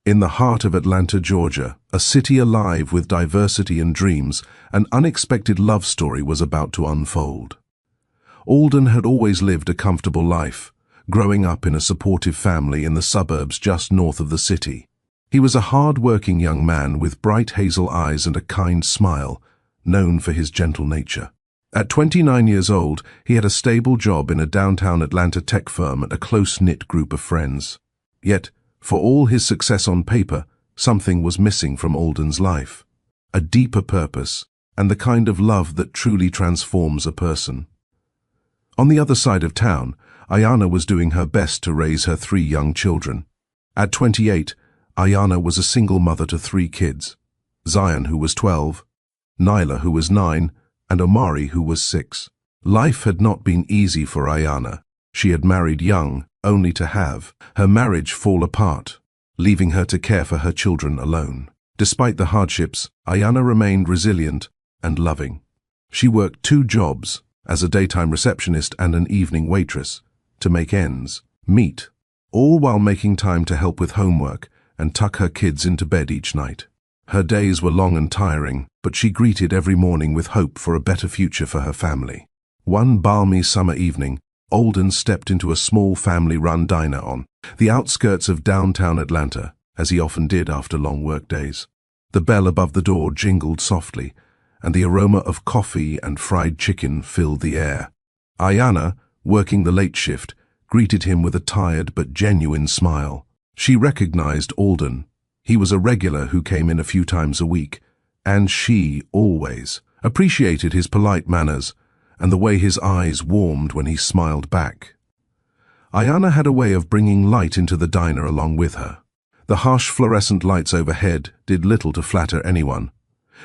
In the heart of Atlanta, Georgia, a city alive with diversity and dreams, an unexpected love story was about to unfold. Alden had always lived a comfortable life, growing up in a supportive family in the suburbs just north of the city. He was a hard-working young man with bright hazel eyes and a kind smile, known for his gentle nature. At 29 years old, he had a stable job in a downtown Atlanta tech firm and a close-knit group of friends. Yet, for all his success on paper, something was missing from Alden's life. A deeper purpose, and the kind of love that truly transforms a person. On the other side of town, Ayanna was doing her best to raise her 3 young children. At 28, Ayanna was a single mother to 3 kids. Zion, who was 12, Nyla, who was 9, and Omari, who was 6. Life had not been easy for Ayanna. She had married young, only to have her marriage fall apart, leaving her to care for her children alone. Despite the hardships, Ayanna remained resilient and loving. She worked 2 jobs, as a daytime receptionist and an evening waitress, to make ends meet, all while making time to help with homework and tuck her kids into bed each night. Her days were long and tiring, but she greeted every morning with hope for a better future for her family. One balmy summer evening, Alden stepped into a small family-run diner on the outskirts of downtown Atlanta, as he often did after long workdays. The bell above the door jingled softly, and the aroma of coffee and fried chicken filled the air. Ayanna, working the late shift, greeted him with a tired but genuine smile. She recognized Alden. He was a regular who came in a few times a week, and she always appreciated his polite manners and the way his eyes warmed when he smiled back. Ayanna had a way of bringing light into the diner along with her. The harsh fluorescent lights overhead did little to flatter anyone,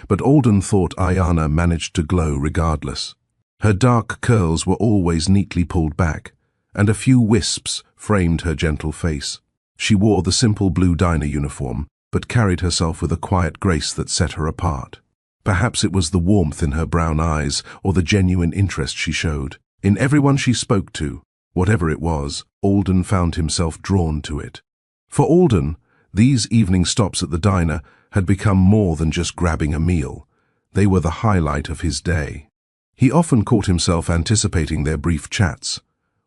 but Alden thought Ayanna managed to glow regardless. Her dark curls were always neatly pulled back, and a few wisps framed her gentle face. She wore the simple blue diner uniform, but carried herself with a quiet grace that set her apart. Perhaps it was the warmth in her brown eyes or the genuine interest she showed. In everyone she spoke to, whatever it was, Alden found himself drawn to it. For Alden, these evening stops at the diner had become more than just grabbing a meal. They were the highlight of his day. He often caught himself anticipating their brief chats,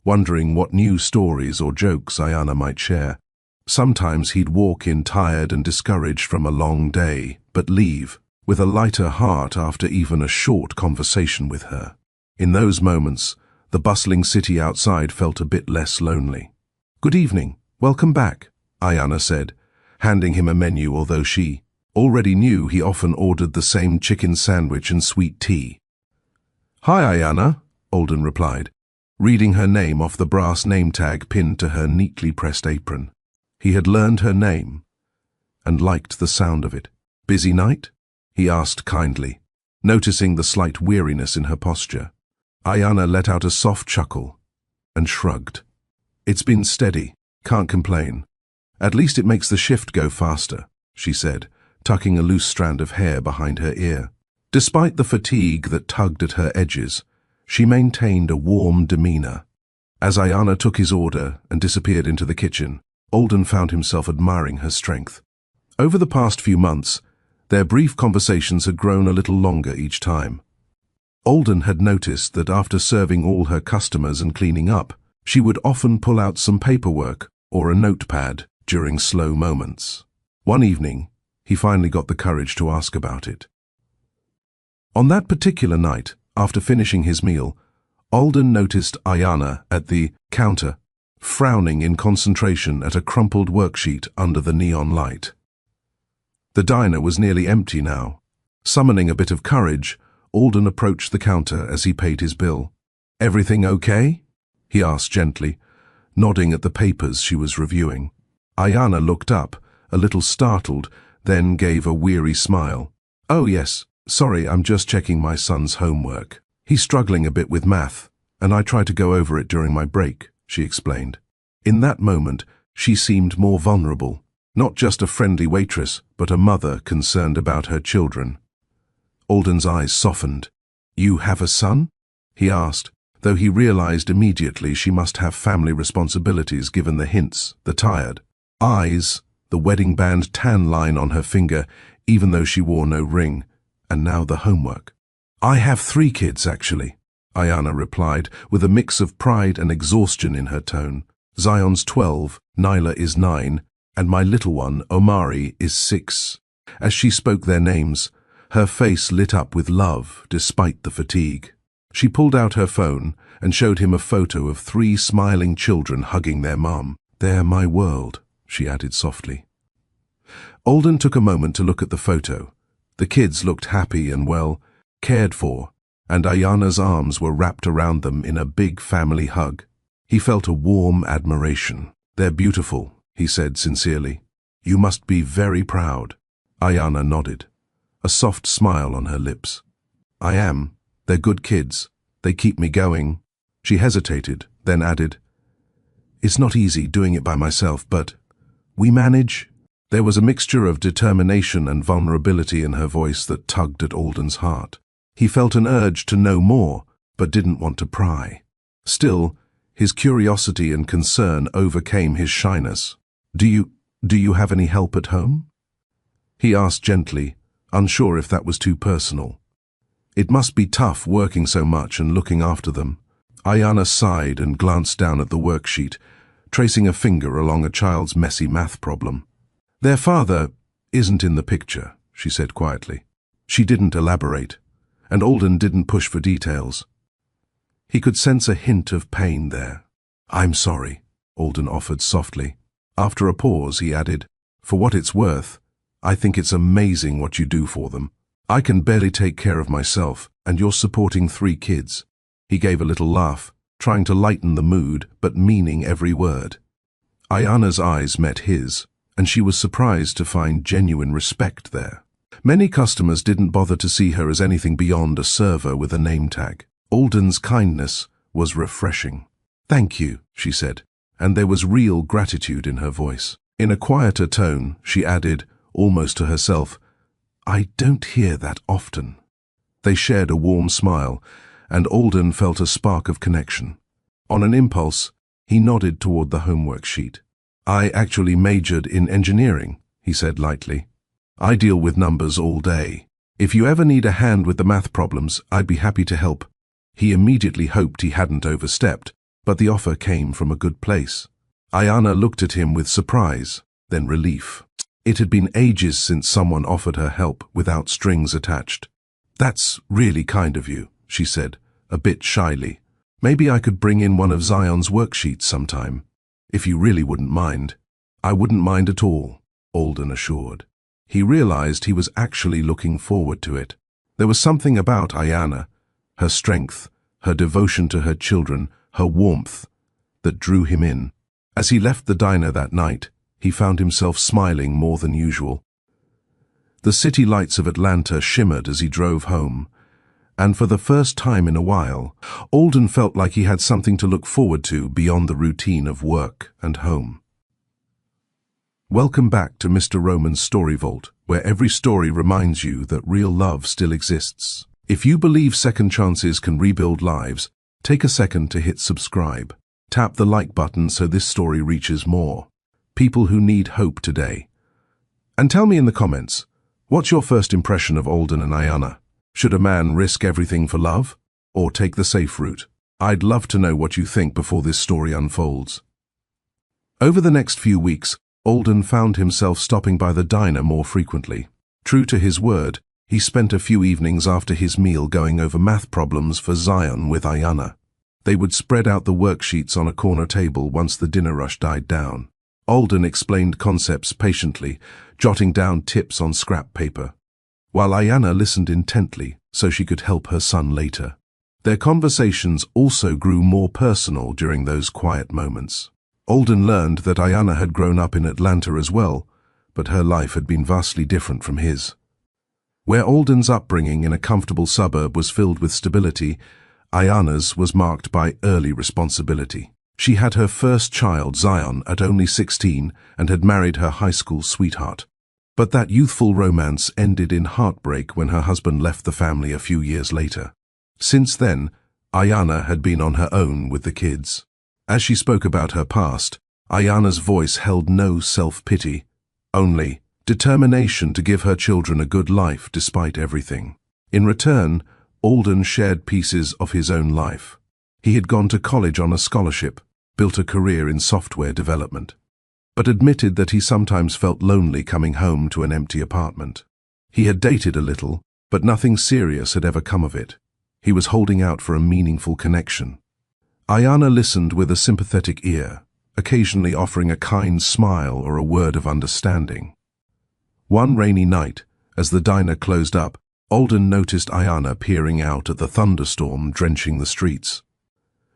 wondering what new stories or jokes Ayanna might share. Sometimes he'd walk in tired and discouraged from a long day, but leave with a lighter heart after even a short conversation with her. In those moments, the bustling city outside felt a bit less lonely. "Good evening, welcome back," Ayanna said, handing him a menu, although she already knew he often ordered the same chicken sandwich and sweet tea. "Hi, Ayanna," Alden replied, reading her name off the brass name tag pinned to her neatly pressed apron. He had learned her name and liked the sound of it. "Busy night?" he asked kindly, noticing the slight weariness in her posture. Ayanna let out a soft chuckle and shrugged. "It's been steady, can't complain. At least it makes the shift go faster," she said, tucking a loose strand of hair behind her ear. Despite the fatigue that tugged at her edges, she maintained a warm demeanor. As Ayanna took his order and disappeared into the kitchen, Alden found himself admiring her strength. Over the past few months, their brief conversations had grown a little longer each time. Alden had noticed that after serving all her customers and cleaning up, she would often pull out some paperwork or a notepad during slow moments. One evening, he finally got the courage to ask about it. On that particular night, after finishing his meal, Alden noticed Ayanna at the counter, frowning in concentration at a crumpled worksheet under the neon light. The diner was nearly empty now. Summoning a bit of courage, Alden approached the counter as he paid his bill. "Everything okay?" he asked gently, nodding at the papers she was reviewing. Ayanna looked up, a little startled, then gave a weary smile. "Oh yes, sorry, I'm just checking my son's homework. He's struggling a bit with math, and I try to go over it during my break," she explained. In that moment, she seemed more vulnerable. Not just a friendly waitress, but a mother concerned about her children. Alden's eyes softened. "You have a son?" he asked, though he realized immediately she must have family responsibilities given the hints. The tired eyes the wedding band tan line on her finger, even though she wore no ring. And now the homework. "I have 3 kids, actually," Ayana replied, with a mix of pride and exhaustion in her tone. "Zion's 12, Nyla is 9, and my little one, Omari, is 6. As she spoke their names, her face lit up with love despite the fatigue. She pulled out her phone and showed him a photo of 3 smiling children hugging their mom. "They're my world," she added softly. Alden took a moment to look at the photo. The kids looked happy and well, cared for, and Ayana's arms were wrapped around them in a big family hug. He felt a warm admiration. "They're beautiful," he said sincerely. "You must be very proud." Ayana nodded, a soft smile on her lips. "I am. They're good kids. They keep me going." She hesitated, then added, "It's not easy doing it by myself, but we manage." There was a mixture of determination and vulnerability in her voice that tugged at Alden's heart. He felt an urge to know more, but didn't want to pry. Still, his curiosity and concern overcame his shyness. Do you have any help at home?" he asked gently, unsure if that was too personal. "It must be tough working so much and looking after them." Ayana sighed and glanced down at the worksheet, tracing a finger along a child's messy math problem. "Their father isn't in the picture," she said quietly. She didn't elaborate, and Alden didn't push for details. He could sense a hint of pain there. "I'm sorry," Alden offered softly. After a pause, he added, "For what it's worth, I think it's amazing what you do for them. I can barely take care of myself, and you're supporting 3 kids." He gave a little laugh, trying to lighten the mood, but meaning every word. Ayana's eyes met his, and she was surprised to find genuine respect there. Many customers didn't bother to see her as anything beyond a server with a name tag. Alden's kindness was refreshing. "Thank you," she said, and there was real gratitude in her voice. In a quieter tone, she added, almost to herself, "I don't hear that often." They shared a warm smile, and Alden felt a spark of connection. On an impulse, he nodded toward the homework sheet. "I actually majored in engineering," he said lightly. "I deal with numbers all day. If you ever need a hand with the math problems, I'd be happy to help." He immediately hoped he hadn't overstepped, but the offer came from a good place. Ayana looked at him with surprise, then relief. It had been ages since someone offered her help without strings attached. "That's really kind of you," she said, a bit shyly. "Maybe I could bring in one of Zion's worksheets sometime, if you really wouldn't mind." "I wouldn't mind at all," Alden assured. He realized he was actually looking forward to it. There was something about Ayana, her strength, her devotion to her children, her warmth, that drew him in. As he left the diner that night, he found himself smiling more than usual. The city lights of Atlanta shimmered as he drove home, and for the first time in a while, Alden felt like he had something to look forward to beyond the routine of work and home. Welcome back to Mr. Roman's Story Vault, where every story reminds you that real love still exists. If you believe second chances can rebuild lives, take a second to hit subscribe. Tap the like button so this story reaches more people who need hope today. And tell me in the comments, what's your first impression of Alden and Ayana? Should a man risk everything for love, or take the safe route? I'd love to know what you think before this story unfolds. Over the next few weeks, Alden found himself stopping by the diner more frequently. True to his word, he spent a few evenings after his meal going over math problems for Zion with Ayana. They would spread out the worksheets on a corner table once the dinner rush died down. Alden explained concepts patiently, jotting down tips on scrap paper, while Ayana listened intently so she could help her son later. Their conversations also grew more personal during those quiet moments. Alden learned that Ayana had grown up in Atlanta as well, but her life had been vastly different from his. Where Alden's upbringing in a comfortable suburb was filled with stability, Ayana's was marked by early responsibility. She had her first child, Zion, at only 16 and had married her high school sweetheart. But that youthful romance ended in heartbreak when her husband left the family a few years later. Since then, Ayana had been on her own with the kids. As she spoke about her past, Ayana's voice held no self-pity, only determination to give her children a good life despite everything. In return, Alden shared pieces of his own life. He had gone to college on a scholarship, built a career in software development, but admitted that he sometimes felt lonely coming home to an empty apartment. He had dated a little, but nothing serious had ever come of it. He was holding out for a meaningful connection. Ayanna listened with a sympathetic ear, occasionally offering a kind smile or a word of understanding. One rainy night, as the diner closed up, Alden noticed Ayanna peering out at the thunderstorm drenching the streets.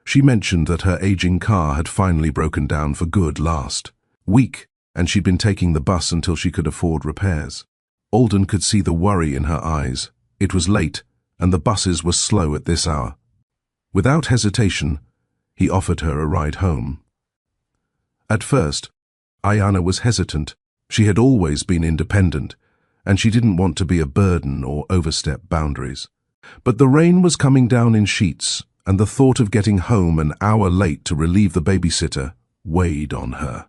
She mentioned that her aging car had finally broken down for good last week, and she'd been taking the bus until she could afford repairs. Alden could see the worry in her eyes. It was late, and the buses were slow at this hour. Without hesitation, he offered her a ride home. At first, Ayanna was hesitant. She had always been independent, and she didn't want to be a burden or overstep boundaries. But the rain was coming down in sheets, and the thought of getting home an hour late to relieve the babysitter weighed on her.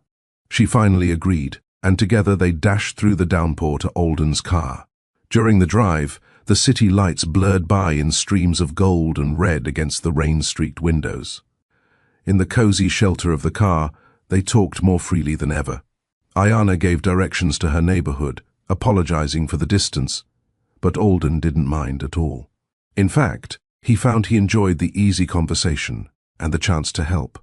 She finally agreed, and together they dashed through the downpour to Alden's car. During the drive, the city lights blurred by in streams of gold and red against the rain-streaked windows. In the cozy shelter of the car, they talked more freely than ever. Ayanna gave directions to her neighborhood, apologizing for the distance, but Alden didn't mind at all. In fact, he found he enjoyed the easy conversation and the chance to help.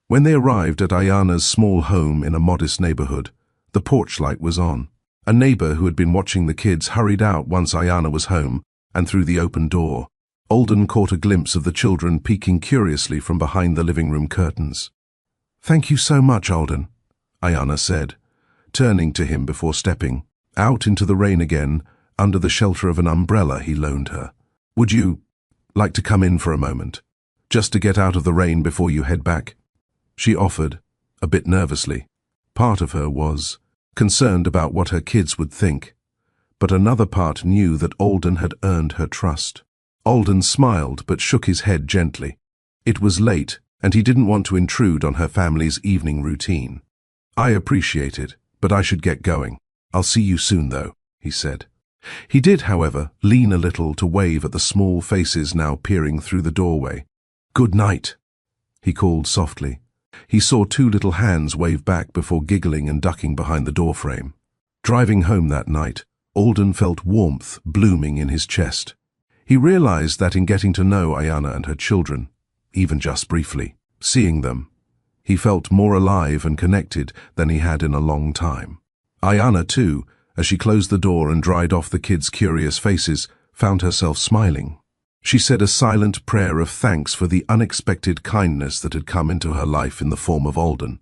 When they arrived at Ayanna's small home in a modest neighborhood, the porch light was on. A neighbor who had been watching the kids hurried out once Ayanna was home, and through the open door, Alden caught a glimpse of the children peeking curiously from behind the living room curtains. "Thank you so much, Alden," Ayanna said, turning to him before stepping out into the rain again under the shelter of an umbrella he loaned her. "Would you like to come in for a moment, just to get out of the rain before you head back?" She offered, a bit nervously. Part of her was concerned about what her kids would think, but another part knew that Alden had earned her trust. Alden smiled but shook his head gently. It was late, and he didn't want to intrude on her family's evening routine. "I appreciate it, but I should get going. I'll see you soon, though," he said. He did, however, lean a little to wave at the small faces now peering through the doorway. "Good night," he called softly. He saw two little hands wave back before giggling and ducking behind the doorframe. Driving home that night, Alden felt warmth blooming in his chest. He realized that in getting to know Ayanna and her children, even just briefly, seeing them, he felt more alive and connected than he had in a long time. Ayanna, too, as she closed the door and dried off the kids' curious faces, found herself smiling. She said a silent prayer of thanks for the unexpected kindness that had come into her life in the form of Alden.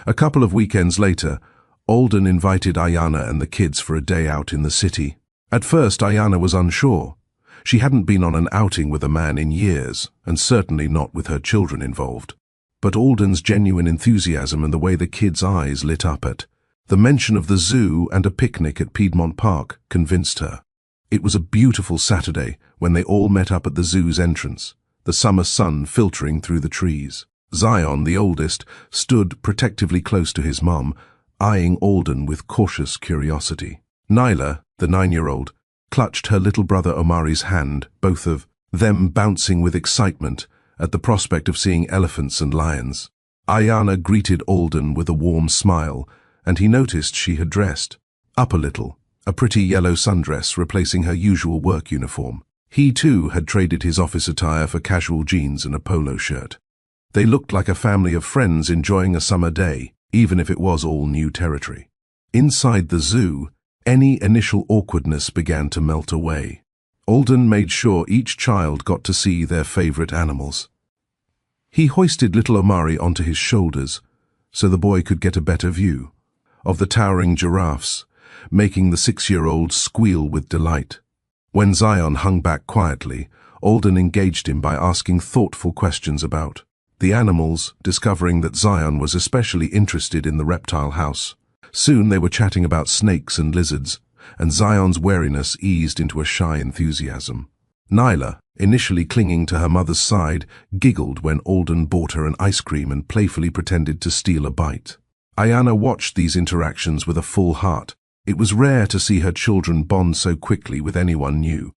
A couple of weekends later, Alden invited Ayanna and the kids for a day out in the city. At first, Ayanna was unsure. She hadn't been on an outing with a man in years, and certainly not with her children involved. But Alden's genuine enthusiasm and the way the kids' eyes lit up at the mention of the zoo and a picnic at Piedmont Park convinced her. It was a beautiful Saturday when they all met up at the zoo's entrance, the summer sun filtering through the trees. Zion, the oldest, stood protectively close to his mum, eyeing Alden with cautious curiosity. Nyla, the 9-year-old, clutched her little brother Omari's hand, both of them bouncing with excitement at the prospect of seeing elephants and lions. Ayanna greeted Alden with a warm smile, and he noticed she had dressed up a little, a pretty yellow sundress replacing her usual work uniform. He, too, had traded his office attire for casual jeans and a polo shirt. They looked like a family of friends enjoying a summer day, even if it was all new territory. Inside the zoo, any initial awkwardness began to melt away. Alden made sure each child got to see their favorite animals. He hoisted little Omari onto his shoulders so the boy could get a better view of the towering giraffes, making the 6-year-old squeal with delight. When Zion hung back quietly, Alden engaged him by asking thoughtful questions about the animals, discovering that Zion was especially interested in the reptile house. Soon they were chatting about snakes and lizards, and Zion's wariness eased into a shy enthusiasm. Nyla, initially clinging to her mother's side, giggled when Alden bought her an ice cream and playfully pretended to steal a bite. Ayana watched these interactions with a full heart. It was rare to see her children bond so quickly with anyone new.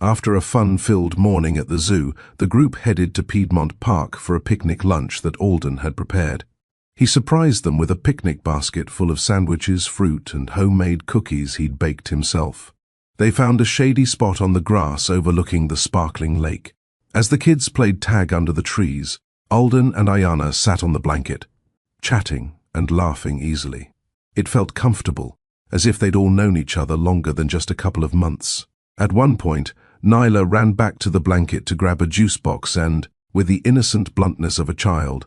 After a fun-filled morning at the zoo, the group headed to Piedmont Park for a picnic lunch that Alden had prepared. He surprised them with a picnic basket full of sandwiches, fruit, and homemade cookies he'd baked himself. They found a shady spot on the grass overlooking the sparkling lake. As the kids played tag under the trees, Alden and Ayana sat on the blanket, chatting and laughing easily. It felt comfortable, as if they'd all known each other longer than just a couple of months. At one point, Nyla ran back to the blanket to grab a juice box and, with the innocent bluntness of a child,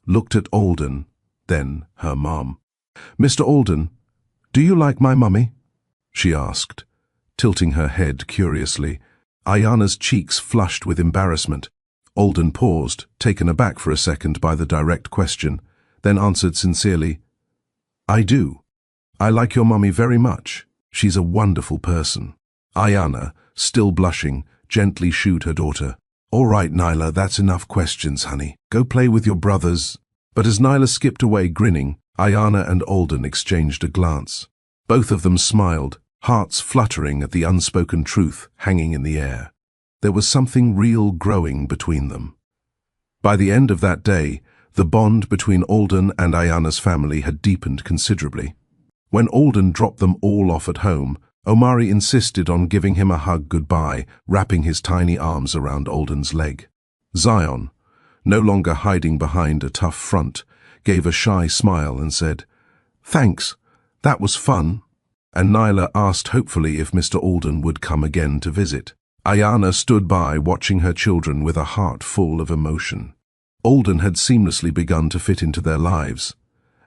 looked at Alden, then her mom. "Mr. Alden, do you like my mummy?" she asked, tilting her head curiously. Ayana's cheeks flushed with embarrassment. Alden paused, taken aback for a second by the direct question, then answered sincerely, "I do. I like your mummy very much. She's a wonderful person." Ayana, still blushing, gently shooed her daughter. "All right, Nyla, that's enough questions, honey. Go play with your brothers." But as Nyla skipped away grinning, Ayana and Alden exchanged a glance. Both of them smiled, hearts fluttering at the unspoken truth hanging in the air. There was something real growing between them. By the end of that day, the bond between Alden and Ayana's family had deepened considerably. When Alden dropped them all off at home, Omari insisted on giving him a hug goodbye, wrapping his tiny arms around Alden's leg. Zion, no longer hiding behind a tough front, gave a shy smile and said, "Thanks, that was fun." And Nyla asked hopefully if Mr. Alden would come again to visit. Ayana stood by watching her children with a heart full of emotion. Alden had seamlessly begun to fit into their lives,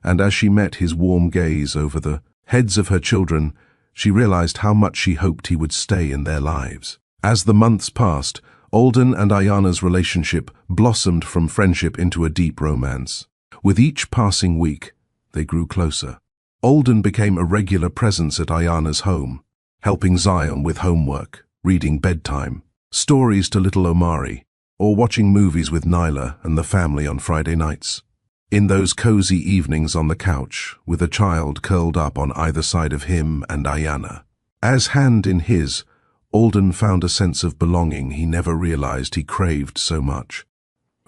and as she met his warm gaze over the heads of her children, she realized how much she hoped he would stay in their lives. As the months passed, Alden and Ayana's relationship blossomed from friendship into a deep romance. With each passing week, they grew closer. Alden became a regular presence at Ayana's home, helping Zion with homework, reading bedtime, stories to little Omari, or watching movies with Nyla and the family on Friday nights. In those cozy evenings on the couch, with a child curled up on either side of him and Ayana. As hand in his, Alden found a sense of belonging he never realized he craved so much.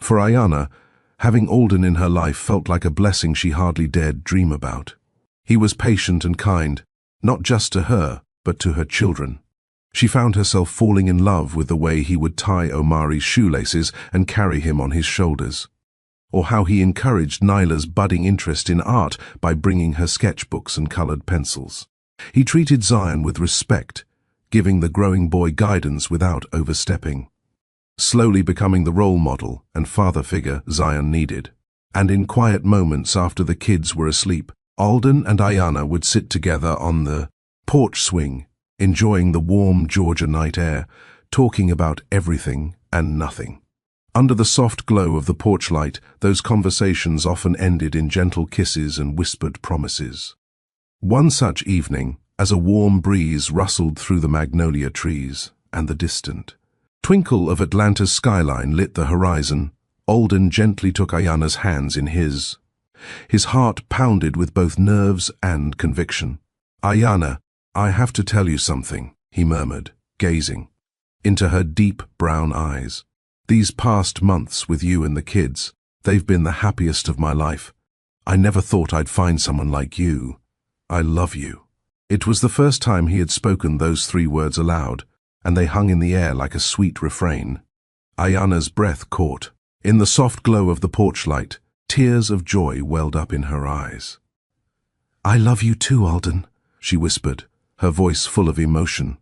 For Ayana, having Alden in her life felt like a blessing she hardly dared dream about. He was patient and kind, not just to her, but to her children. She found herself falling in love with the way he would tie Omari's shoelaces and carry him on his shoulders, or how he encouraged Nyla's budding interest in art by bringing her sketchbooks and colored pencils. He treated Zion with respect, giving the growing boy guidance without overstepping, slowly becoming the role model and father figure Zion needed. And in quiet moments after the kids were asleep, Alden and Ayana would sit together on the porch swing, enjoying the warm Georgia night air, talking about everything and nothing. Under the soft glow of the porch light, those conversations often ended in gentle kisses and whispered promises. One such evening, as a warm breeze rustled through the magnolia trees and the distant twinkle of Atlanta's skyline lit the horizon, Alden gently took Ayana's hands in his. His heart pounded with both nerves and conviction. "Ayana, I have to tell you something," he murmured, gazing into her deep brown eyes. "These past months with you and the kids, they've been the happiest of my life. I never thought I'd find someone like you. I love you." It was the first time he had spoken those 3 words aloud, and they hung in the air like a sweet refrain. Ayana's breath caught. In the soft glow of the porch light, tears of joy welled up in her eyes. "I love you too, Alden," she whispered, her voice full of emotion.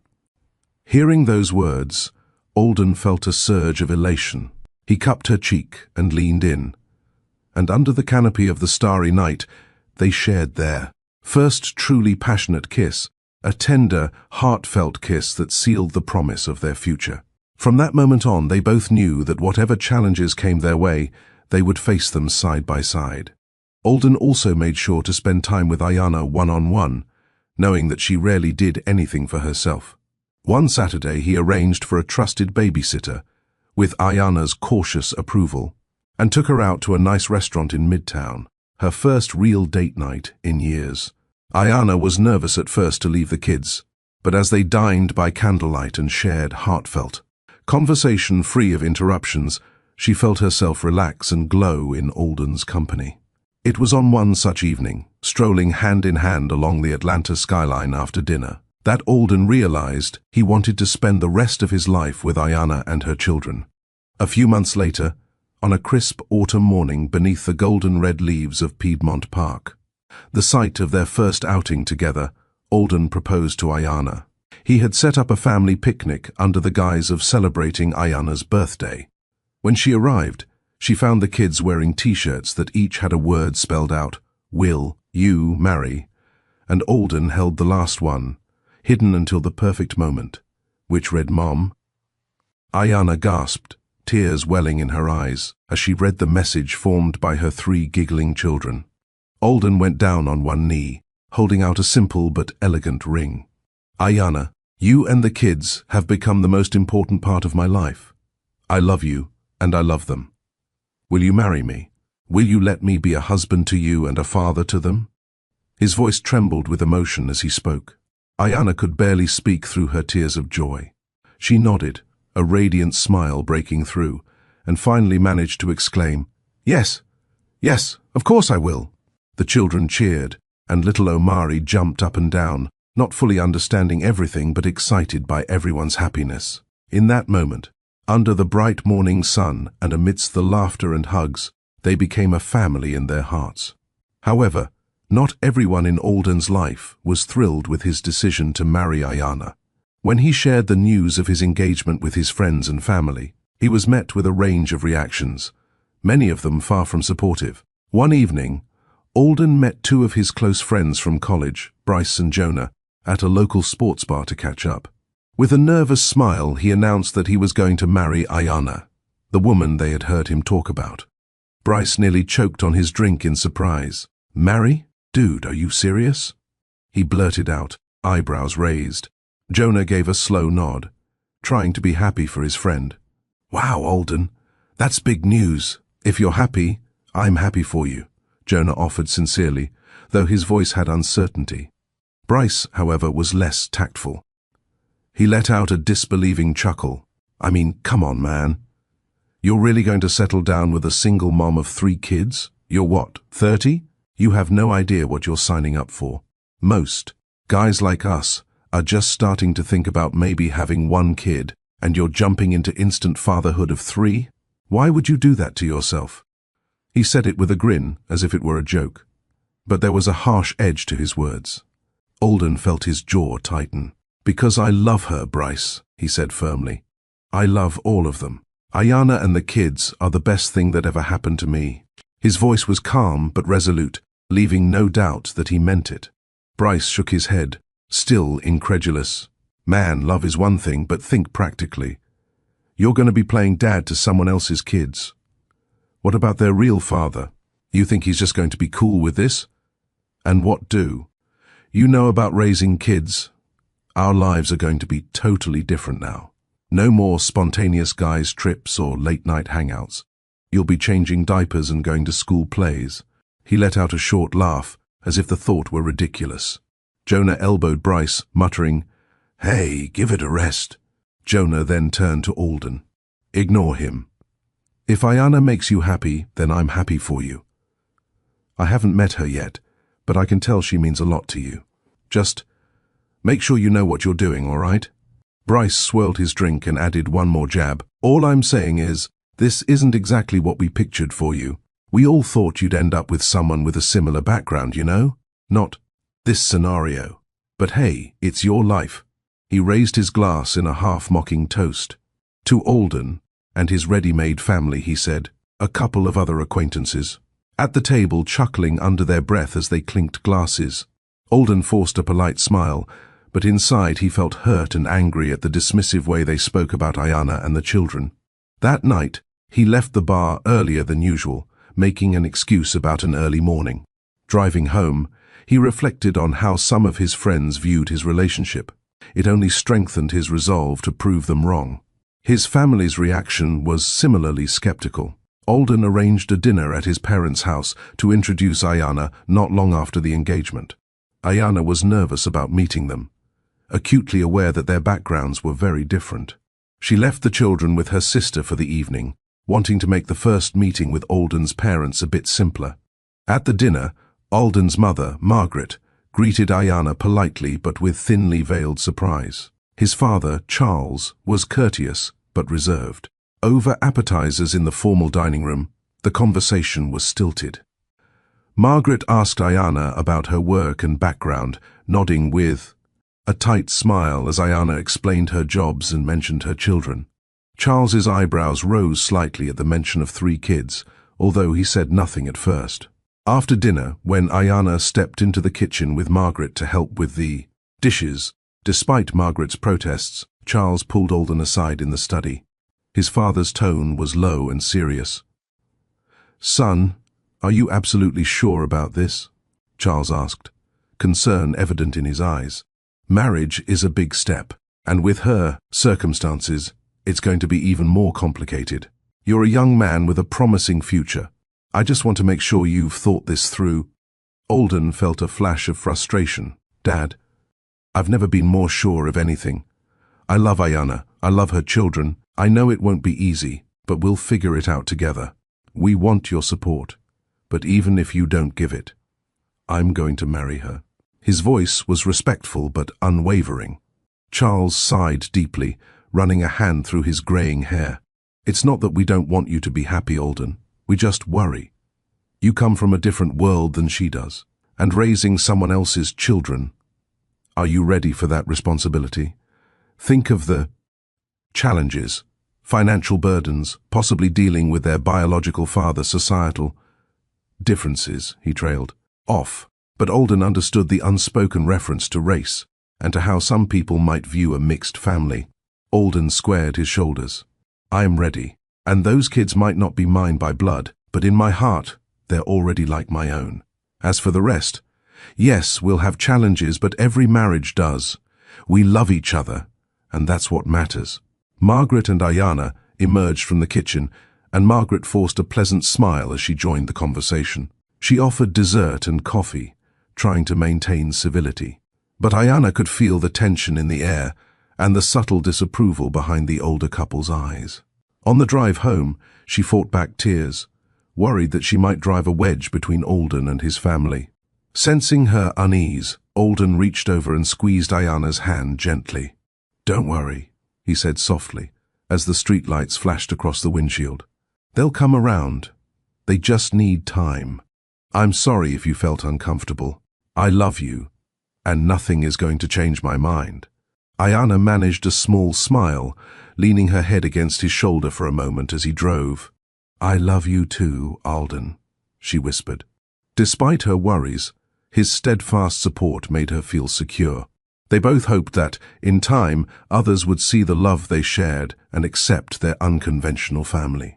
Hearing those words, Alden felt a surge of elation. He cupped her cheek and leaned in, and under the canopy of the starry night, they shared their first truly passionate kiss, a tender, heartfelt kiss that sealed the promise of their future. From that moment on, they both knew that whatever challenges came their way, they would face them side by side. Alden also made sure to spend time with Ayana one-on-one, knowing that she rarely did anything for herself. One Saturday, he arranged for a trusted babysitter, with Ayana's cautious approval, and took her out to a nice restaurant in Midtown. her first real date night in years. Ayana was nervous at first to leave the kids, but as they dined by candlelight and shared heartfelt conversation free of interruptions, she felt herself relax and glow in Alden's company. It was on one such evening, strolling hand in hand along the Atlanta skyline after dinner, that Alden realized he wanted to spend the rest of his life with Ayana and her children. A few months later, on a crisp autumn morning beneath the golden-red leaves of Piedmont Park, the site of their first outing together, Alden proposed to Ayana. He had set up a family picnic under the guise of celebrating Ayana's birthday. When she arrived, she found the kids wearing T-shirts that each had a word spelled out, "Will you marry?" And Alden held the last one, hidden until the perfect moment, which read Mom. Ayana gasped, tears welling in her eyes, as she read the message formed by her 3 giggling children. Alden went down on one knee, holding out a simple but elegant ring. "Ayana, you and the kids have become the most important part of my life. I love you, and I love them. Will you marry me? Will you let me be a husband to you and a father to them?" His voice trembled with emotion as he spoke. Ayana could barely speak through her tears of joy. She nodded, a radiant smile breaking through, and finally managed to exclaim, "Yes, yes, of course I will." The children cheered, and little Omari jumped up and down, not fully understanding everything but excited by everyone's happiness. In that moment, under the bright morning sun and amidst the laughter and hugs, they became a family in their hearts. However, not everyone in Alden's life was thrilled with his decision to marry Ayana. When he shared the news of his engagement with his friends and family, he was met with a range of reactions, many of them far from supportive. One evening, Alden met 2 of his close friends from college, Bryce and Jonah, at a local sports bar to catch up. With a nervous smile, he announced that he was going to marry Ayana, the woman they had heard him talk about. Bryce nearly choked on his drink in surprise. "Marry? Dude, are you serious?" he blurted out, eyebrows raised. Jonah gave a slow nod, trying to be happy for his friend. "Wow, Alden, that's big news. If you're happy, I'm happy for you," Jonah offered sincerely, though his voice had uncertainty. Bryce, however, was less tactful. He let out a disbelieving chuckle. "I mean, come on, man. You're really going to settle down with a single mom of 3 kids? You're what, 30? You have no idea what you're signing up for. Most guys like us are just starting to think about maybe having 1 kid, and you're jumping into instant fatherhood of 3? Why would you do that to yourself?" He said it with a grin, as if it were a joke. But there was a harsh edge to his words. Alden felt his jaw tighten. "Because I love her, Bryce," he said firmly. "I love all of them. Ayana and the kids are the best thing that ever happened to me." His voice was calm but resolute, leaving no doubt that he meant it. Bryce shook his head, still incredulous. "Man, love is one thing, but think practically. You're going to be playing dad to someone else's kids. What about their real father? You think he's just going to be cool with this? And what do? You know about raising kids. Our lives are going to be totally different now. No more spontaneous guys' trips or late-night hangouts. You'll be changing diapers and going to school plays." He let out a short laugh, as if the thought were ridiculous. Jonah elbowed Bryce, muttering, "Hey, give it a rest." Jonah then turned to Alden. "Ignore him. If Ayana makes you happy, then I'm happy for you. I haven't met her yet, but I can tell she means a lot to you. Just make sure you know what you're doing, all right?" Bryce swirled his drink and added one more jab. "All I'm saying is, this isn't exactly what we pictured for you. We all thought you'd end up with someone with a similar background, you know? Not this scenario. But hey, it's your life." He raised his glass in a half-mocking toast. To Alden and his ready-made family, he said, a couple of other acquaintances, at the table chuckling under their breath as they clinked glasses. Alden forced a polite smile, but inside he felt hurt and angry at the dismissive way they spoke about Ayana and the children. That night, he left the bar earlier than usual, making an excuse about an early morning. Driving home, he reflected on how some of his friends viewed his relationship. It only strengthened his resolve to prove them wrong. His family's reaction was similarly skeptical. Alden arranged a dinner at his parents' house to introduce Ayana not long after the engagement. Ayana was nervous about meeting them, acutely aware that their backgrounds were very different. She left the children with her sister for the evening, wanting to make the first meeting with Alden's parents a bit simpler. At the dinner, Alden's mother, Margaret, greeted Ayana politely but with thinly veiled surprise. His father, Charles, was courteous but reserved. Over appetizers in the formal dining room, the conversation was stilted. Margaret asked Ayana about her work and background, nodding with a tight smile as Ayana explained her jobs and mentioned her children. Charles's eyebrows rose slightly at the mention of 3 kids, although he said nothing at first. After dinner, when Ayana stepped into the kitchen with Margaret to help with the dishes, despite Margaret's protests, Charles pulled Alden aside in the study. His father's tone was low and serious. "Son, are you absolutely sure about this?" Charles asked, concern evident in his eyes. "Marriage is a big step, and with her circumstances, it's going to be even more complicated. You're a young man with a promising future. I just want to make sure you've thought this through." Alden felt a flash of frustration. "Dad, I've never been more sure of anything. I love Ayana. I love her children. I know it won't be easy, but we'll figure it out together. We want your support. But even if you don't give it, I'm going to marry her." His voice was respectful but unwavering. Charles sighed deeply, running a hand through his graying hair. "It's not that we don't want you to be happy, Alden. We just worry. You come from a different world than she does, and raising someone else's children. Are you ready for that responsibility? Think of the challenges, financial burdens, possibly dealing with their biological father, societal differences," he trailed off. But Alden understood the unspoken reference to race, and to how some people might view a mixed family. Alden squared his shoulders. "I am ready, and those kids might not be mine by blood, but in my heart, they're already like my own. As for the rest, yes, we'll have challenges, but every marriage does. We love each other, and that's what matters." Margaret and Ayana emerged from the kitchen, and Margaret forced a pleasant smile as she joined the conversation. She offered dessert and coffee, trying to maintain civility. But Ayana could feel the tension in the air and the subtle disapproval behind the older couple's eyes. On the drive home, she fought back tears, worried that she might drive a wedge between Alden and his family. Sensing her unease, Alden reached over and squeezed Ayana's hand gently. "Don't worry," he said softly, as the streetlights flashed across the windshield. "They'll come around. They just need time. I'm sorry if you felt uncomfortable. I love you, and nothing is going to change my mind." Ayana managed a small smile, leaning her head against his shoulder for a moment as he drove. "I love you too, Alden," she whispered. Despite her worries, his steadfast support made her feel secure. They both hoped that, in time, others would see the love they shared and accept their unconventional family.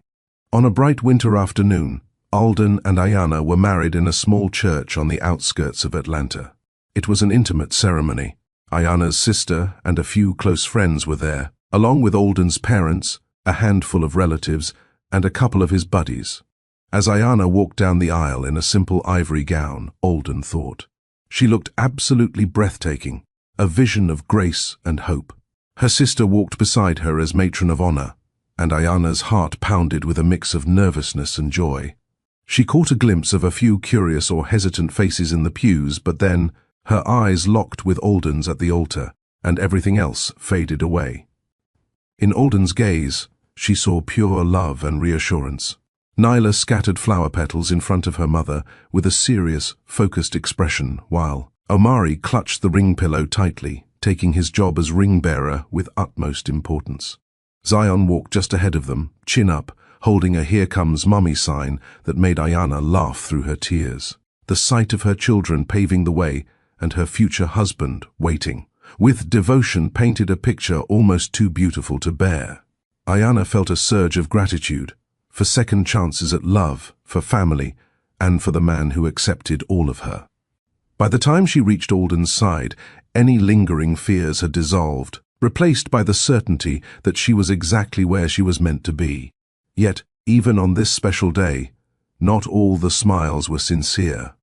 On a bright winter afternoon, Alden and Ayana were married in a small church on the outskirts of Atlanta. It was an intimate ceremony. Ayana's sister and a few close friends were there, along with Alden's parents, a handful of relatives, and a couple of his buddies. As Ayana walked down the aisle in a simple ivory gown, Alden thought, she looked absolutely breathtaking, a vision of grace and hope. Her sister walked beside her as matron of honor, and Ayana's heart pounded with a mix of nervousness and joy. She caught a glimpse of a few curious or hesitant faces in the pews, but then her eyes locked with Alden's at the altar, and everything else faded away. In Alden's gaze, she saw pure love and reassurance. Nyla scattered flower petals in front of her mother with a serious, focused expression, while Omari clutched the ring pillow tightly, taking his job as ring-bearer with utmost importance. Zion walked just ahead of them, chin up, holding a "Here Comes Mummy" sign that made Ayana laugh through her tears. The sight of her children paving the way and her future husband waiting, with devotion, painted a picture almost too beautiful to bear. Ayana felt a surge of gratitude for second chances at love, for family, and for the man who accepted all of her. By the time she reached Alden's side, any lingering fears had dissolved, replaced by the certainty that she was exactly where she was meant to be. Yet, Even on this special day, not all the smiles were sincere.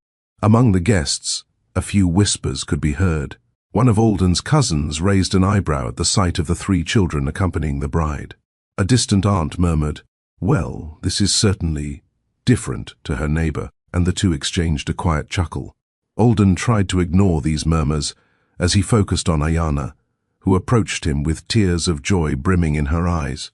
Among the guests, a few whispers could be heard. One of Alden's cousins raised an eyebrow at the sight of the 3 children accompanying the bride. A distant aunt murmured, "Well, this is certainly different," to her neighbor, and the two exchanged a quiet chuckle. Alden tried to ignore these murmurs as he focused on Ayana, who approached him with tears of joy brimming in her eyes.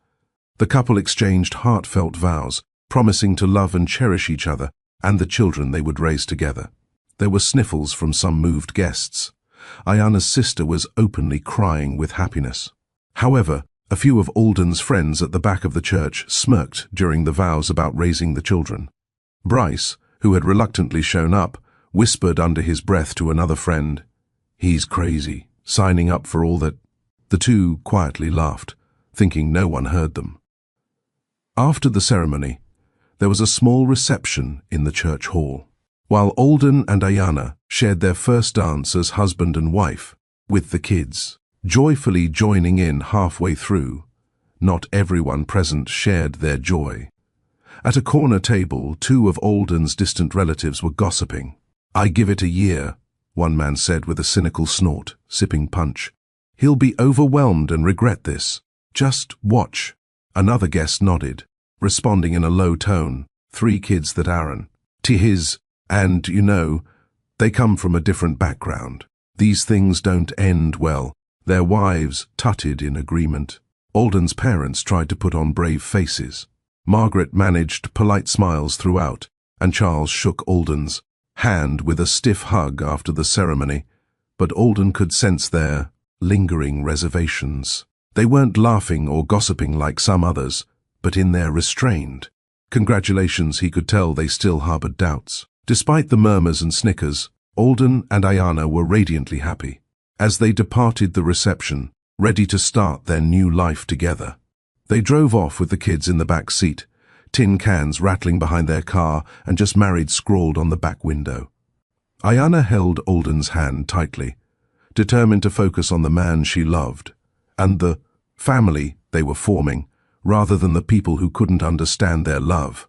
The couple exchanged heartfelt vows, promising to love and cherish each other and the children they would raise together. There were sniffles from some moved guests. Ayana's sister was openly crying with happiness. However, a few of Alden's friends at the back of the church smirked during the vows about raising the children. Bryce, who had reluctantly shown up, whispered under his breath to another friend, "He's crazy, signing up for all that." The two quietly laughed, thinking no one heard them. After the ceremony, there was a small reception in the church hall. While Alden and Ayana shared their first dance as husband and wife, with the kids joyfully joining in halfway through, not everyone present shared their joy. At a corner table, 2 of Alden's distant relatives were gossiping. "I give it a year," one man said with a cynical snort, sipping punch. "He'll be overwhelmed and regret this. Just watch." Another guest nodded, responding in a low tone, "3 kids that Aaron. To his, and, you know, they come from a different background. These things don't end well." Their wives tutted in agreement. Alden's parents tried to put on brave faces. Margaret managed polite smiles throughout, and Charles shook Alden's hand with a stiff hug after the ceremony, but Alden could sense their lingering reservations. They weren't laughing or gossiping like some others, but in their restrained congratulations he could tell they still harbored doubts. Despite the murmurs and snickers, Alden and Ayana were radiantly happy. As they departed the reception, ready to start their new life together, they drove off with the kids in the back seat, tin cans rattling behind their car and "just married" scrawled on the back window. Ayana held Alden's hand tightly, determined to focus on the man she loved and the family they were forming, rather than the people who couldn't understand their love.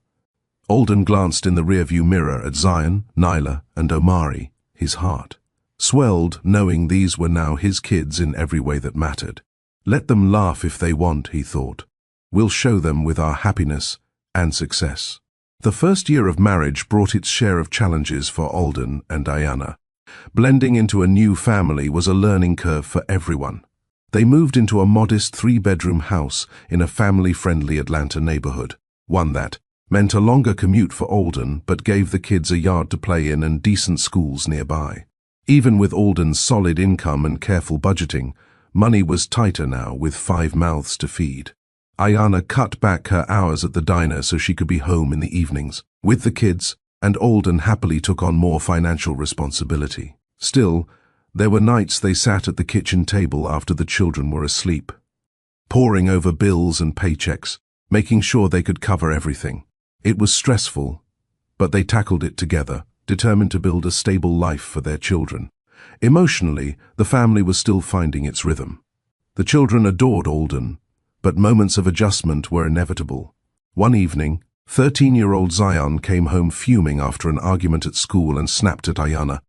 Alden glanced in the rearview mirror at Zion, Nyla, and Omari, his heart swelled knowing these were now his kids in every way that mattered. Let them laugh if they want, he thought. We'll show them with our happiness and success. The first year of marriage brought its share of challenges for Alden and Ayana. Blending into a new family was a learning curve for everyone. They moved into a modest 3-bedroom house in a family-friendly Atlanta neighborhood, one that meant a longer commute for Alden but gave the kids a yard to play in and decent schools nearby. Even with Alden's solid income and careful budgeting, money was tighter now with 5 mouths to feed. Ayana cut back her hours at the diner so she could be home in the evenings with the kids, and Alden happily took on more financial responsibility. Still, there were nights they sat at the kitchen table after the children were asleep, poring over bills and paychecks, making sure they could cover everything. It was stressful, but they tackled it together, determined to build a stable life for their children. Emotionally, the family was still finding its rhythm. The children adored Alden, but moments of adjustment were inevitable. One evening, 13-year-old Zion came home fuming after an argument at school and snapped at Ayana.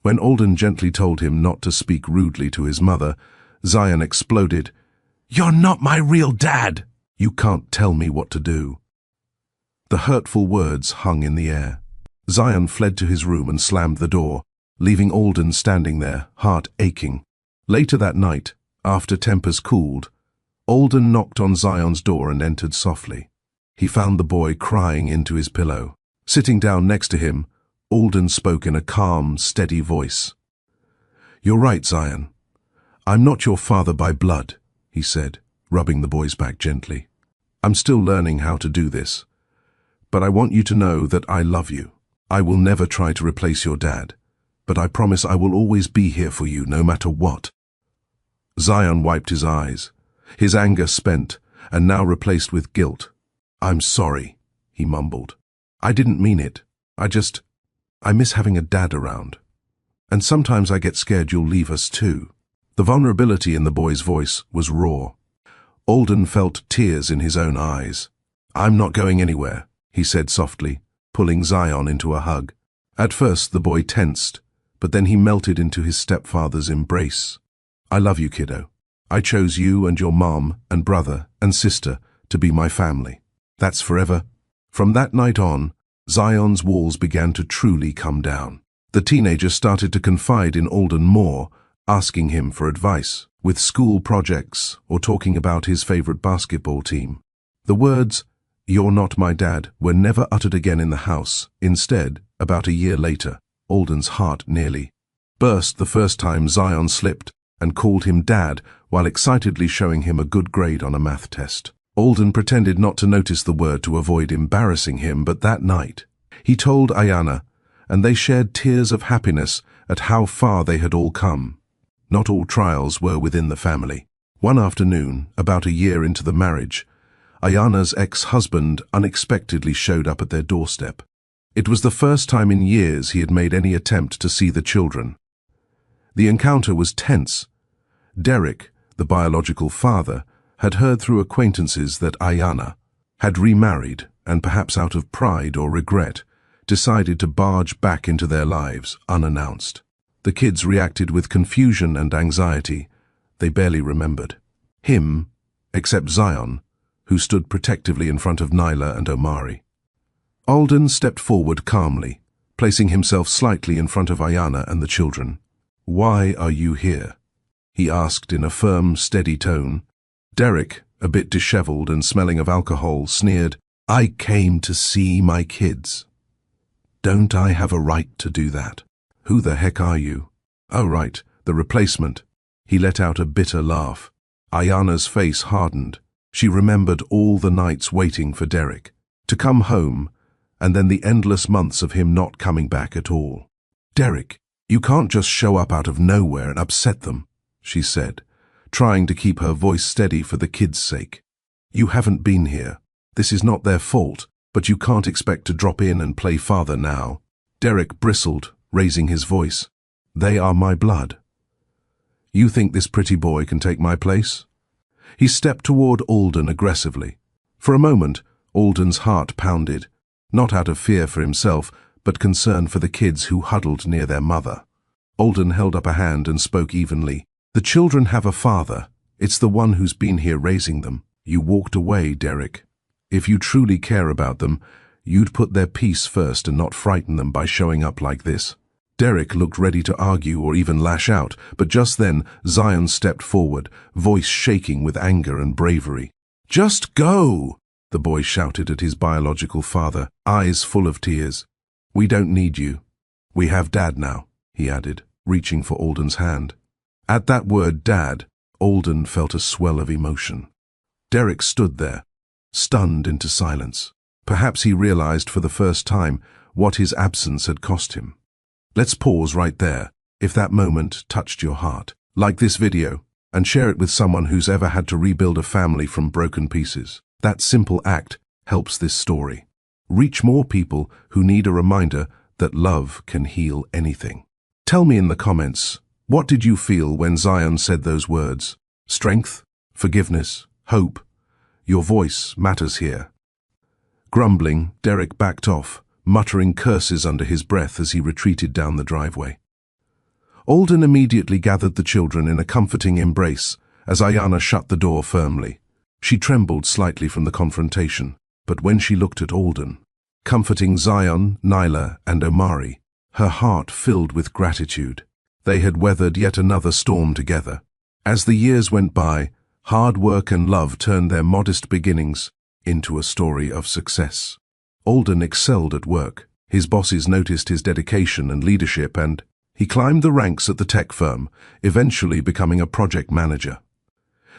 When Alden gently told him not to speak rudely to his mother, Zion exploded. "You're not my real dad! You can't tell me what to do." The hurtful words hung in the air. Zion fled to his room and slammed the door, leaving Alden standing there, heart aching. Later that night, after tempers cooled, Alden knocked on Zion's door and entered softly. He found the boy crying into his pillow. Sitting down next to him, Alden spoke in a calm, steady voice. "You're right, Zion. I'm not your father by blood," he said, rubbing the boy's back gently. "I'm still learning how to do this. But I want you to know that I love you. I will never try to replace your dad, but I promise I will always be here for you no matter what." Zion wiped his eyes, his anger spent and now replaced with guilt. "I'm sorry," he mumbled. "I didn't mean it. I miss having a dad around. And sometimes I get scared you'll leave us too." The vulnerability in the boy's voice was raw. Alden felt tears in his own eyes. "I'm not going anywhere," he said softly, pulling Zion into a hug. At first the boy tensed, but then he melted into his stepfather's embrace. "I love you, kiddo. I chose you and your mom and brother and sister to be my family. That's forever." From that night on, Zion's walls began to truly come down. The teenager started to confide in Alden more, asking him for advice, with school projects or talking about his favorite basketball team. The words, "You're not my dad," were never uttered again in the house. Instead, about a year later, Alden's heart nearly burst the first time Zion slipped and called him Dad while excitedly showing him a good grade on a math test. Alden pretended not to notice the word to avoid embarrassing him, but that night, he told Ayanna, and they shared tears of happiness at how far they had all come. Not all trials were within the family. One afternoon, about a year into the marriage, Ayanna's ex-husband unexpectedly showed up at their doorstep. It was the first time in years he had made any attempt to see the children. The encounter was tense. Derek, the biological father, had heard through acquaintances that Ayanna had remarried and, perhaps out of pride or regret, decided to barge back into their lives unannounced. The kids reacted with confusion and anxiety. They barely remembered him, except Zion, who stood protectively in front of Nyla and Omari. Alden stepped forward calmly, placing himself slightly in front of Ayanna and the children. "Why are you here?" he asked in a firm, steady tone. Derek, a bit disheveled and smelling of alcohol, sneered, "I came to see my kids." "Don't I have a right to do that?" "Who the heck are you?" "Oh, right, the replacement." He let out a bitter laugh. Ayanna's face hardened. She remembered all the nights waiting for Derek to come home, and then the endless months of him not coming back at all. "Derek, you can't just show up out of nowhere and upset them," she said, trying to keep her voice steady for the kids' sake. "You haven't been here. This is not their fault, but you can't expect to drop in and play father now." Derek bristled, raising his voice. "They are my blood. You think this pretty boy can take my place?" He stepped toward Alden aggressively. For a moment, Alden's heart pounded, not out of fear for himself, but concern for the kids who huddled near their mother. Alden held up a hand and spoke evenly. "The children have a father. It's the one who's been here raising them. You walked away, Derek. If you truly care about them, you'd put their peace first and not frighten them by showing up like this." Derek looked ready to argue or even lash out, but just then Zion stepped forward, voice shaking with anger and bravery. "Just go!" the boy shouted at his biological father, eyes full of tears. "We don't need you. We have Dad now," he added, reaching for Alden's hand. At that word, Dad, Alden felt a swell of emotion. Derek stood there, stunned into silence. Perhaps he realized for the first time what his absence had cost him. Let's pause right there, if that moment touched your heart. Like this video, and share it with someone who's ever had to rebuild a family from broken pieces. That simple act helps this story reach more people who need a reminder that love can heal anything. Tell me in the comments, what did you feel when Zion said those words? Strength, forgiveness, hope. Your voice matters here. Grumbling, Derek backed off, muttering curses under his breath as he retreated down the driveway. Alden immediately gathered the children in a comforting embrace as Ayanna shut the door firmly. She trembled slightly from the confrontation, but when she looked at Alden, comforting Zion, Nyla, and Omari, her heart filled with gratitude. They had weathered yet another storm together. As the years went by, hard work and love turned their modest beginnings into a story of success. Alden excelled at work. His bosses noticed his dedication and leadership, and he climbed the ranks at the tech firm, eventually becoming a project manager.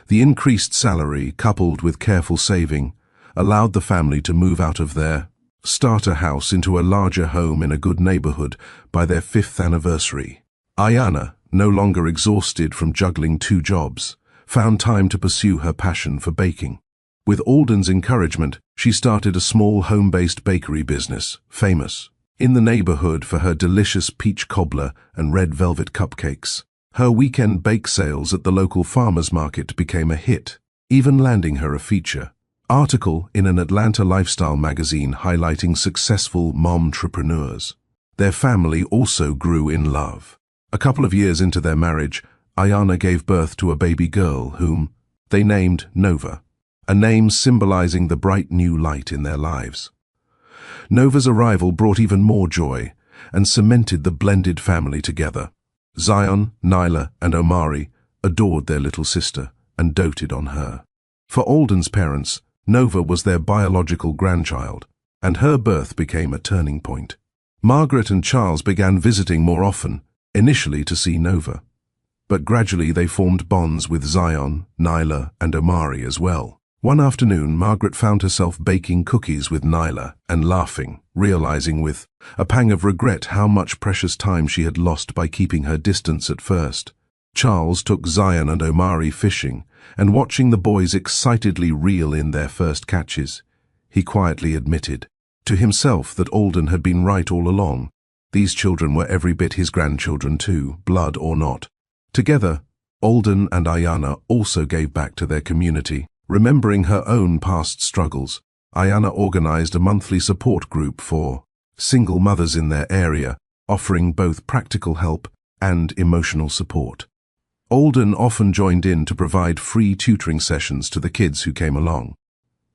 The increased salary, coupled with careful saving, allowed the family to move out of their starter house into a larger home in a good neighborhood by their 5th anniversary. Ayanna, no longer exhausted from juggling 2 jobs, found time to pursue her passion for baking. With Alden's encouragement, she started a small home-based bakery business, famous in the neighborhood for her delicious peach cobbler and red velvet cupcakes. Her weekend bake sales at the local farmers market became a hit, even landing her a feature. Article in an Atlanta lifestyle magazine highlighting successful momtrepreneurs. Their family also grew in love. A couple of years into their marriage, Ayanna gave birth to a baby girl whom they named Nova, a name symbolizing the bright new light in their lives. Nova's arrival brought even more joy and cemented the blended family together. Zion, Nyla, and Omari adored their little sister and doted on her. For Alden's parents, Nova was their biological grandchild, and her birth became a turning point. Margaret and Charles began visiting more often, initially to see Nova. But gradually they formed bonds with Zion, Nyla, and Omari as well. One afternoon, Margaret found herself baking cookies with Nyla and laughing, realizing with a pang of regret how much precious time she had lost by keeping her distance at first. Charles took Zion and Omari fishing, and watching the boys excitedly reel in their first catches, he quietly admitted to himself that Alden had been right all along. These children were every bit his grandchildren too, blood or not. Together, Alden and Ayanna also gave back to their community. Remembering her own past struggles, Ayanna organized a monthly support group for single mothers in their area, offering both practical help and emotional support. Alden often joined in to provide free tutoring sessions to the kids who came along,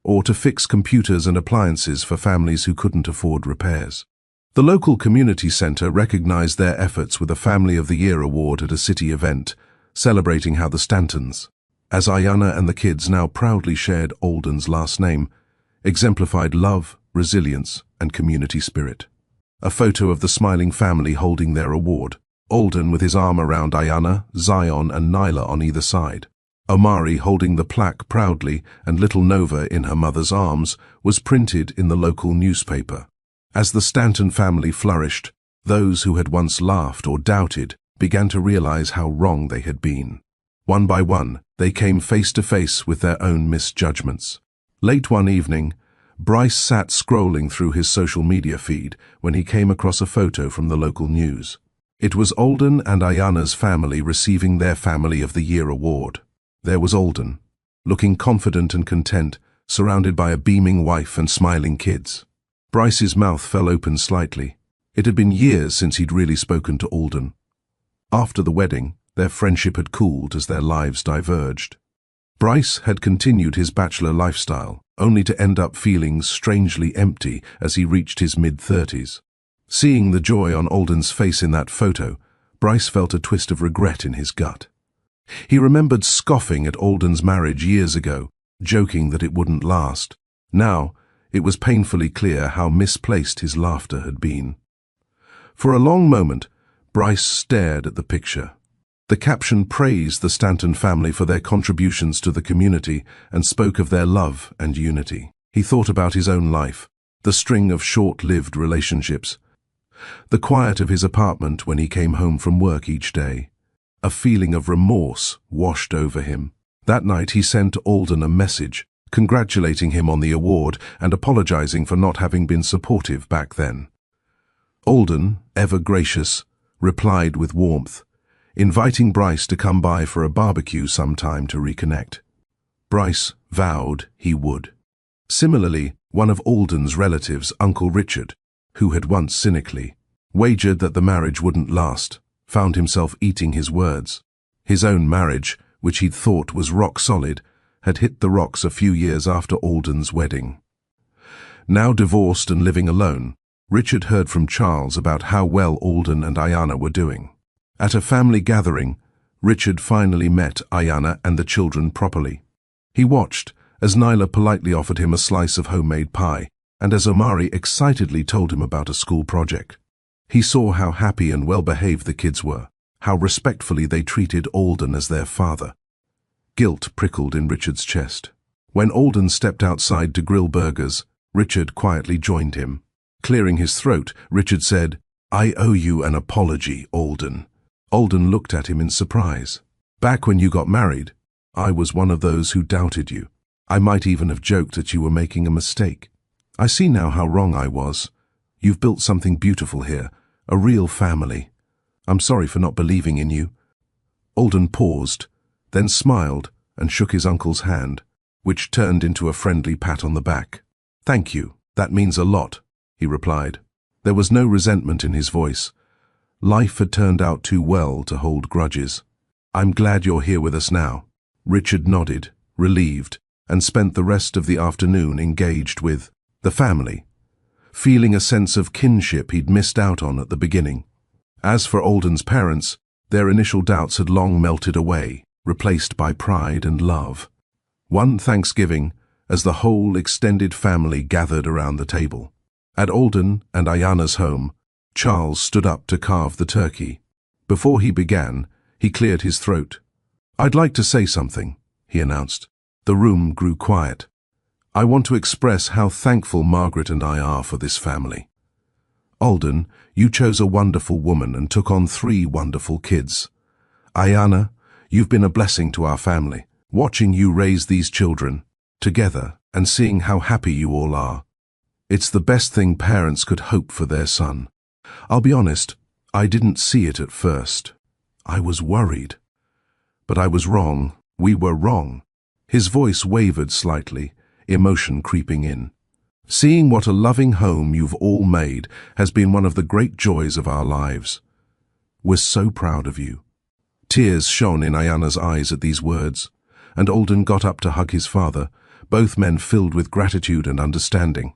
or to fix computers and appliances for families who couldn't afford repairs. The local community center recognized their efforts with a Family of the Year award at a city event, celebrating how the Stantons, as Ayanna and the kids now proudly shared Alden's last name, exemplified love, resilience, and community spirit. A photo of the smiling family holding their award, Alden with his arm around Ayanna, Zion, and Nyla on either side. Omari holding the plaque proudly and little Nova in her mother's arms, was printed in the local newspaper. As the Stanton family flourished, those who had once laughed or doubted began to realize how wrong they had been. One by one, they came face to face with their own misjudgments. Late one evening, Bryce sat scrolling through his social media feed when he came across a photo from the local news. It was Alden and Ayanna's family receiving their Family of the Year award. There was Alden, looking confident and content, surrounded by a beaming wife and smiling kids. Bryce's mouth fell open slightly. It had been years since he'd really spoken to Alden. After the wedding, their friendship had cooled as their lives diverged. Bryce had continued his bachelor lifestyle, only to end up feeling strangely empty as he reached his mid-30s. Seeing the joy on Alden's face in that photo, Bryce felt a twist of regret in his gut. He remembered scoffing at Alden's marriage years ago, joking that it wouldn't last. Now, it was painfully clear how misplaced his laughter had been. For a long moment, Bryce stared at the picture. The caption praised the Stanton family for their contributions to the community and spoke of their love and unity. He thought about his own life, the string of short-lived relationships, the quiet of his apartment when he came home from work each day. A feeling of remorse washed over him. That night he sent Alden a message, congratulating him on the award and apologizing for not having been supportive back then. Alden, ever gracious, replied with warmth, inviting Bryce to come by for a barbecue sometime to reconnect. Bryce vowed he would. Similarly, one of Alden's relatives, Uncle Richard, who had once cynically wagered that the marriage wouldn't last, found himself eating his words. His own marriage, which he'd thought was rock solid, had hit the rocks a few years after Alden's wedding. Now divorced and living alone, Richard heard from Charles about how well Alden and Ayanna were doing. At a family gathering, Richard finally met Ayanna and the children properly. He watched as Nyla politely offered him a slice of homemade pie, and as Omari excitedly told him about a school project. He saw how happy and well-behaved the kids were, how respectfully they treated Alden as their father. Guilt prickled in Richard's chest. When Alden stepped outside to grill burgers, Richard quietly joined him. Clearing his throat, Richard said, "I owe you an apology, Alden." Alden looked at him in surprise. "Back when you got married, I was one of those who doubted you. I might even have joked that you were making a mistake. I see now how wrong I was. You've built something beautiful here, a real family. I'm sorry for not believing in you." Alden paused, then smiled and shook his uncle's hand. which turned into a friendly pat on the back. "Thank you, that means a lot," he replied. There was no resentment in his voice. Life had turned out too well to hold grudges. "I'm glad you're here with us now." Richard nodded, relieved, and spent the rest of the afternoon engaged with the family, feeling a sense of kinship he'd missed out on at the beginning. As for Alden's parents, their initial doubts had long melted away, replaced by pride and love. One Thanksgiving, as the whole extended family gathered around the table. At Alden and Ayana's home, Charles stood up to carve the turkey. Before he began, he cleared his throat. "I'd like to say something," he announced. The room grew quiet. "I want to express how thankful Margaret and I are for this family. Alden, you chose a wonderful woman and took on 3 wonderful kids. Ayana, you've been a blessing to our family. Watching you raise these children, together, and seeing how happy you all are. It's the best thing parents could hope for their son. I'll be honest, I didn't see it at first. I was worried. But I was wrong. We were wrong." His voice wavered slightly, emotion creeping in. "Seeing what a loving home you've all made has been one of the great joys of our lives. We're so proud of you." Tears shone in Ayana's eyes at these words, and Alden got up to hug his father, both men filled with gratitude and understanding.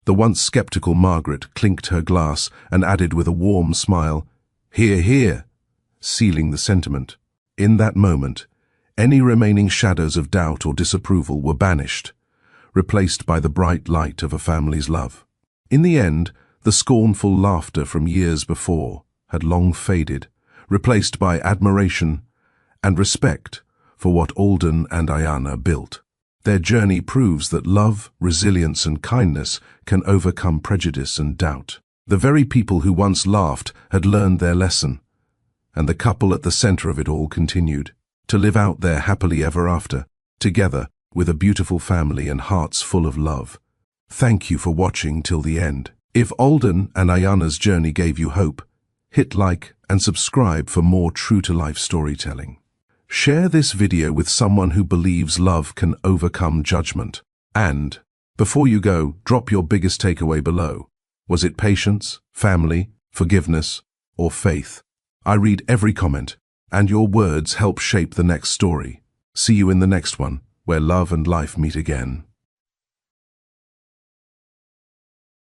The once skeptical Margaret clinked her glass and added with a warm smile, "Hear, hear," sealing the sentiment. In that moment, any remaining shadows of doubt or disapproval were banished, replaced by the bright light of a family's love. In the end, the scornful laughter from years before had long faded, replaced by admiration and respect for what Alden and Ayana built. Their journey proves that love, resilience, and kindness can overcome prejudice and doubt. The very people who once laughed had learned their lesson, and the couple at the center of it all continued to live out their happily ever after, together with a beautiful family and hearts full of love. Thank you for watching till the end. If Alden and Ayana's journey gave you hope, hit like and subscribe for more true-to-life storytelling. Share this video with someone who believes love can overcome judgment. And, before you go, drop your biggest takeaway below. Was it patience, family, forgiveness, or faith? I read every comment, and your words help shape the next story. See you in the next one, where love and life meet again.